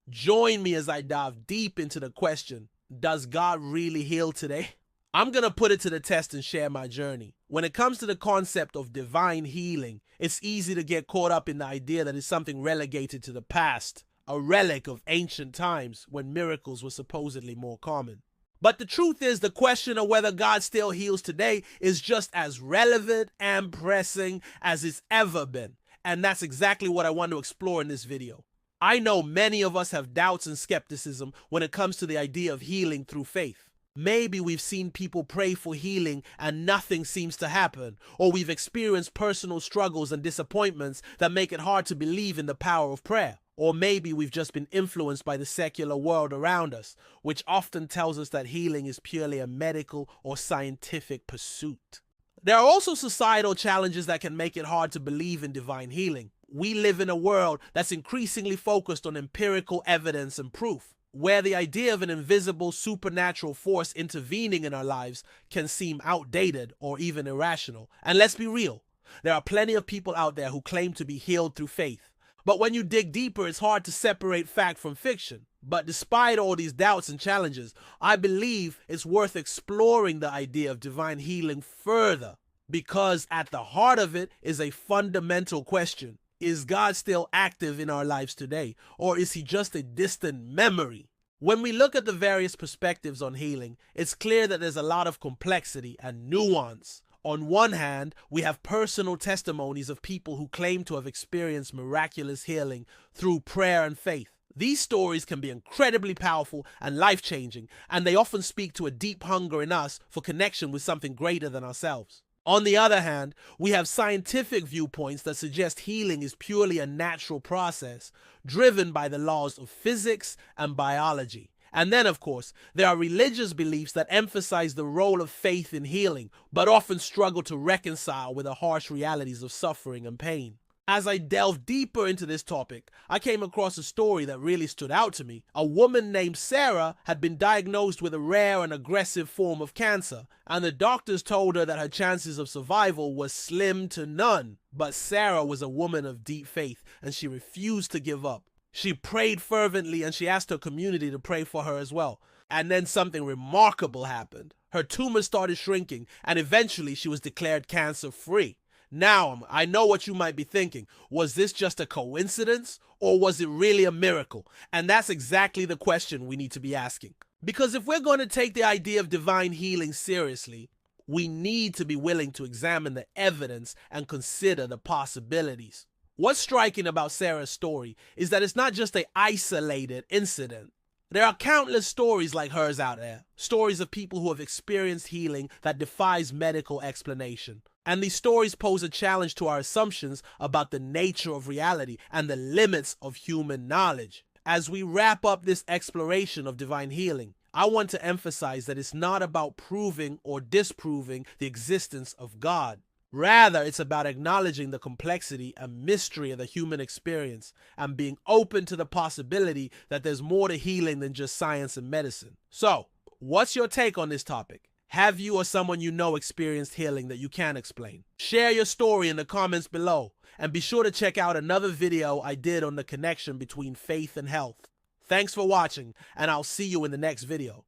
Join me as I dive deep into the question, does God really heal today? I'm going to put it to the test and share my journey. When it comes to the concept of divine healing, it's easy to get caught up in the idea that it's something relegated to the past, a relic of ancient times when miracles were supposedly more common. But the truth is, the question of whether God still heals today is just as relevant and pressing as it's ever been. And that's exactly what I want to explore in this video. I know many of us have doubts and skepticism when it comes to the idea of healing through faith. Maybe we've seen people pray for healing and nothing seems to happen, or we've experienced personal struggles and disappointments that make it hard to believe in the power of prayer. Or maybe we've just been influenced by the secular world around us, which often tells us that healing is purely a medical or scientific pursuit. There are also societal challenges that can make it hard to believe in divine healing. We live in a world that's increasingly focused on empirical evidence and proof, where the idea of an invisible supernatural force intervening in our lives can seem outdated or even irrational. And let's be real, there are plenty of people out there who claim to be healed through faith. But when you dig deeper, it's hard to separate fact from fiction. But despite all these doubts and challenges, I believe it's worth exploring the idea of divine healing further, because at the heart of it is a fundamental question. Is God still active in our lives today, or is he just a distant memory? When we look at the various perspectives on healing, it's clear that there's a lot of complexity and nuance. On one hand, we have personal testimonies of people who claim to have experienced miraculous healing through prayer and faith. These stories can be incredibly powerful and life-changing, and they often speak to a deep hunger in us for connection with something greater than ourselves. On the other hand, we have scientific viewpoints that suggest healing is purely a natural process, driven by the laws of physics and biology. And then, of course, there are religious beliefs that emphasize the role of faith in healing, but often struggle to reconcile with the harsh realities of suffering and pain. As I delved deeper into this topic, I came across a story that really stood out to me. A woman named Sarah had been diagnosed with a rare and aggressive form of cancer, and the doctors told her that her chances of survival were slim to none. But Sarah was a woman of deep faith, and she refused to give up. She prayed fervently, and she asked her community to pray for her as well. And then something remarkable happened. Her tumor started shrinking, and eventually she was declared cancer-free. Now, I know what you might be thinking. Was this just a coincidence, or was it really a miracle? And that's exactly the question we need to be asking. Because if we're going to take the idea of divine healing seriously, we need to be willing to examine the evidence and consider the possibilities. What's striking about Sarah's story is that it's not just an isolated incident. There are countless stories like hers out there, stories of people who have experienced healing that defies medical explanation. And these stories pose a challenge to our assumptions about the nature of reality and the limits of human knowledge. As we wrap up this exploration of divine healing, I want to emphasize that it's not about proving or disproving the existence of God. Rather, it's about acknowledging the complexity and mystery of the human experience and being open to the possibility that there's more to healing than just science and medicine. So, what's your take on this topic? Have you or someone you know experienced healing that you can't explain? Share your story in the comments below, and be sure to check out another video I did on the connection between faith and health. Thanks for watching, and I'll see you in the next video.